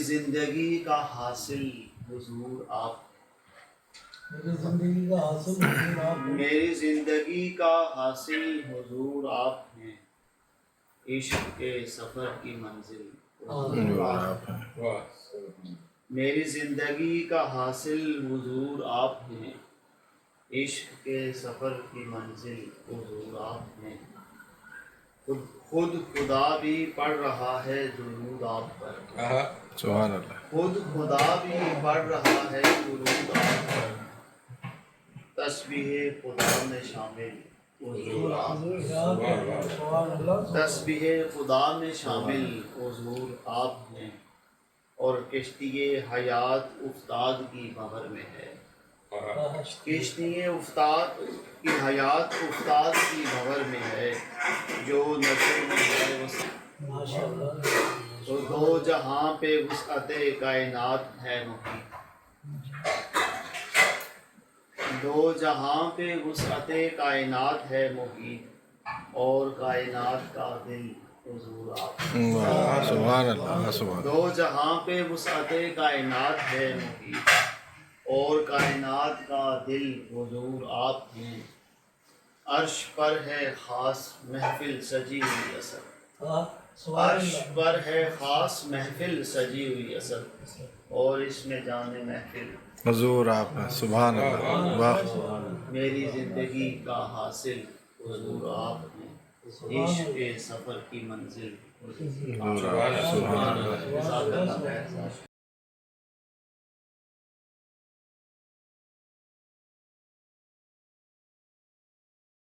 زندگی کا حاصل حضور آپ، میری زندگی کا حاصل حضور آپ ہیں، میری زندگی کا حاصل حضور آپ ہیں، عشق کے سفر کی منزل حضور آپ ہیں، میری زندگی کا حاصل حضور آپ ہیں، عشق کے سفر کی منزل حضور آپ ہیں، خود خدا بھی پڑھ رہا ہے درود آپ پر، سبحان اللہ. خود خدا بھی پڑھ رہا ہے درود آپ پر، تسبیح خدا میں شامل حضور آپ، سبحان اللہ، تسبیح خدا میں شامل حضور آپ ہیں، اور کشتی حیات افتاد کی بحر میں ہے، کشتی افتاد کی حیات افتاد کی بحر میں ہے، جو نشے میں ہے ماشاء اللہ، تو دو جہاں پہ وسعت کائنات ہے محیط، دو جہاں پہ وسعت کائنات ہے محیط، اور کائنات کا دل حضور آپ، سبحان اللہ. سبحان دو جہاں پہ وسعت کائنات ہے محیط، اور کائنات کا دل حضور آپ ہیں، عرش پر ہے خاص محفل سجی ہوئی اصل، ہاں، سبحان عرش اللہ، پر ہے خاص محفل سجی ہوئی اصل، اور اس میں جان محفل حضور آپ ہیں. سبحان اللہ. واہ. میری زندگی کا حاصل حضور آپ ہیں، عشق کے سفر کی منزل حضور آپ ہیں. سبحان اللہ. جزاک اللہ خیر.